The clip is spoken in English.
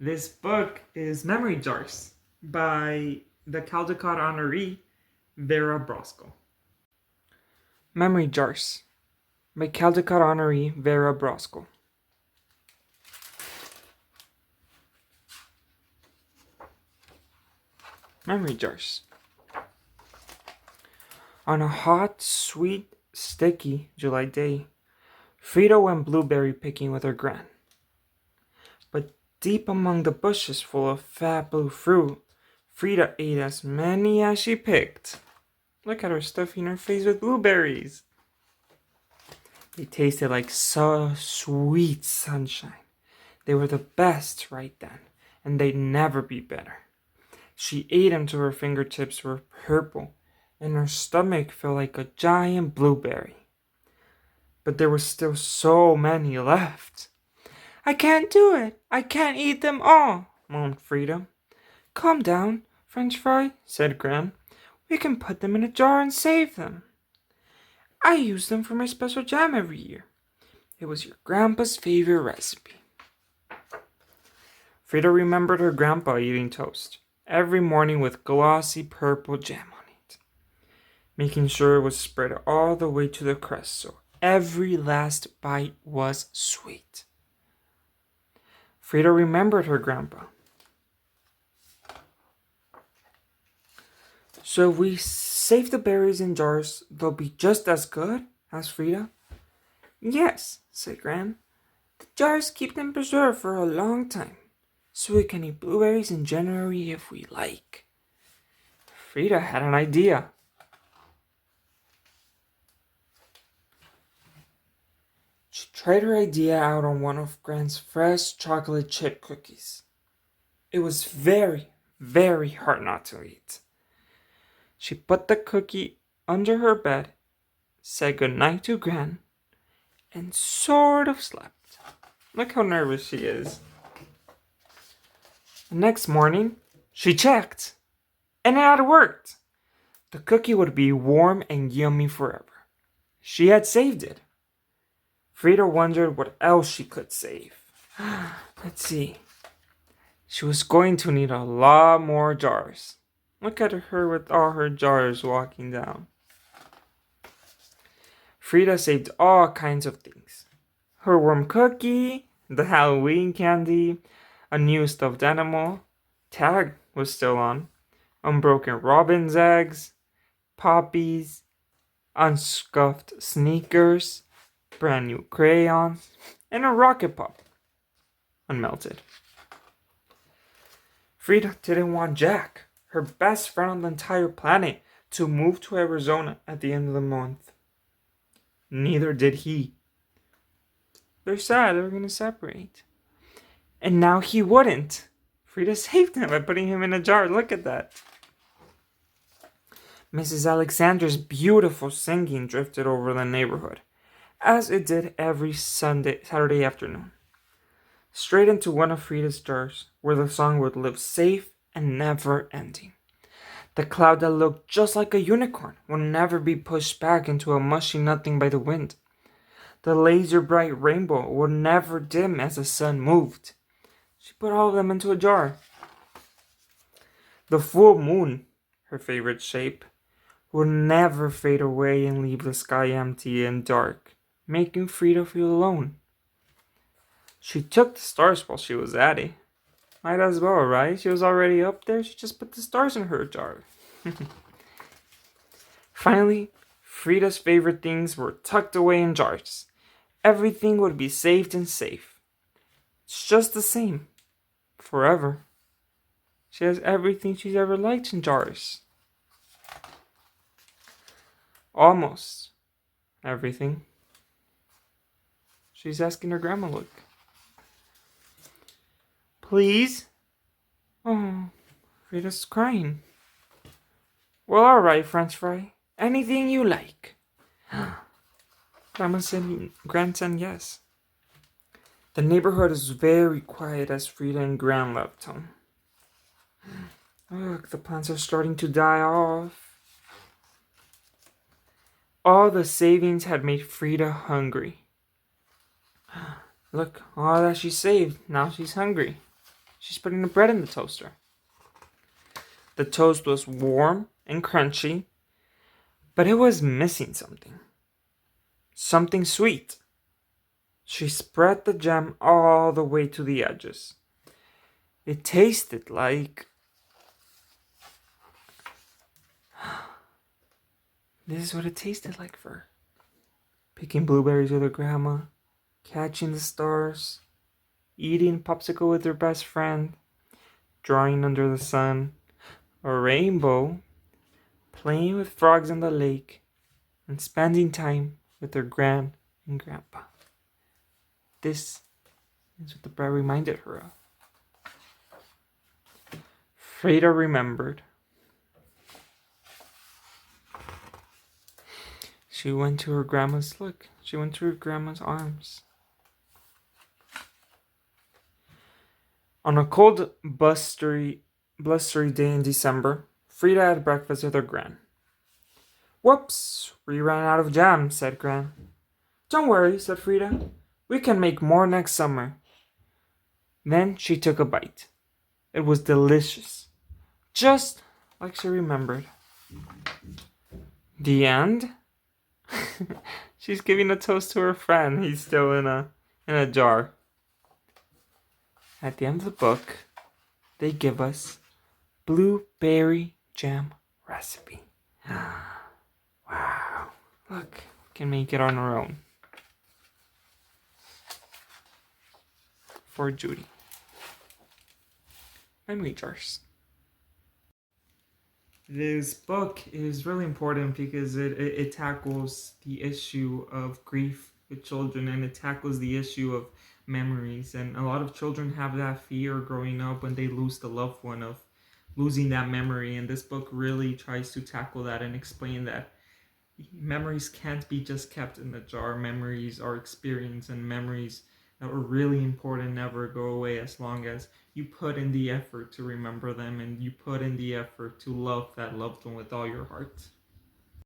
This book is Memory Jars by the Caldecott honoree Vera Brosco. Memory Jars by Caldecott honoree Vera Brosco. Memory Jars. On a hot, sweet, sticky July day, Frida went blueberry picking with her gran. But deep among the bushes full of fat blue fruit, Frida ate as many as she picked. Look at her stuffing her face with blueberries. They tasted like so sweet sunshine. They were the best right then, and they'd never be better. She ate them till her fingertips were purple, and her stomach felt like a giant blueberry. But there were still so many left. "I can't do it! I can't eat them all!" moaned Frida. "Calm down, French fry," said Gran. "We can put them in a jar and save them. I use them for my special jam every year. It was your grandpa's favorite recipe." Frida remembered her grandpa eating toast every morning with glossy purple jam on it, making sure it was spread all the way to the crust so every last bite was sweet. Frida remembered her grandpa. "So if we save the berries in jars, they'll be just as good?" asked Frida. "Yes," said Gran. "The jars keep them preserved for a long time, so we can eat blueberries in January if we like." Frida had an idea. She tried her idea out on one of Gran's fresh chocolate chip cookies. It was very, very hard not to eat. She put the cookie under her bed, said goodnight to Gran, and sort of slept. Look how nervous she is. The next morning, she checked, and it had worked. The cookie would be warm and yummy forever. She had saved it. Frida wondered what else she could save. Let's see. She was going to need a lot more jars. Look at her with all her jars walking down. Frida saved all kinds of things. Her warm cookie, the Halloween candy, a new stuffed animal, tag was still on, unbroken robin's eggs, poppies, unscuffed sneakers, brand new crayons, and a rocket pop, unmelted. Frida didn't want Jack, her best friend on the entire planet, to move to Arizona at the end of the month. Neither did he. They're sad they're going to separate. And now he wouldn't. Frida saved him by putting him in a jar. Look at that. Mrs. Alexander's beautiful singing drifted over the neighborhood, as it did every Saturday afternoon, straight into one of Frida's jars, where the song would live safe and never ending. The cloud that looked just like a unicorn would never be pushed back into a mushy nothing by the wind. The laser bright rainbow would never dim as the sun moved. She put all of them into a jar. The full moon, her favorite shape, would never fade away and leave the sky empty and dark, making Frida feel alone. She took the stars while she was at it. Might as well, right? She was already up there. She just put the stars in her jar. Finally, Frida's favorite things were tucked away in jars. Everything would be saved and safe. It's just the same. Forever. She has everything she's ever liked in jars. Almost everything. She's asking her grandma, look. "Please?" Oh, Frida's crying. "Well, all right, French fry. Anything you like." Grandson, yes. The neighborhood is very quiet as Frida and Gran left home. Look, the plants are starting to die off. All the savings had made Frida hungry. Look, all that she saved, now she's hungry. She's putting the bread in the toaster. The toast was warm and crunchy, but it was missing something. Something sweet. She spread the jam all the way to the edges. It tasted like... This is what it tasted like for her. Picking blueberries with her grandma, catching the stars, eating popsicle with her best friend, drawing under the sun, a rainbow, playing with frogs in the lake, and spending time with her gran and grandpa. This is what the bread reminded her of. Frida remembered. She went to her grandma's arms. On a cold, blustery day in December, Frida had breakfast with her gran. "Whoops, we ran out of jam," said Gran. "Don't worry," said Frida. "We can make more next summer." Then she took a bite. It was delicious, just like she remembered. The end? She's giving a toast to her friend. He's still in a jar. At the end of the book, they give us blueberry jam recipe. Wow. Look, we can make it on our own. For Judy. Memory jars. This book is really important because it tackles the issue of grief with children, and it tackles the issue of memories. And a lot of children have that fear growing up when they lose the loved one of losing that memory. And this book really tries to tackle that and explain that memories can't be just kept in the jar. Memories are experienced, and memories that were really important never go away as long as you put in the effort to remember them and you put in the effort to love that loved one with all your heart.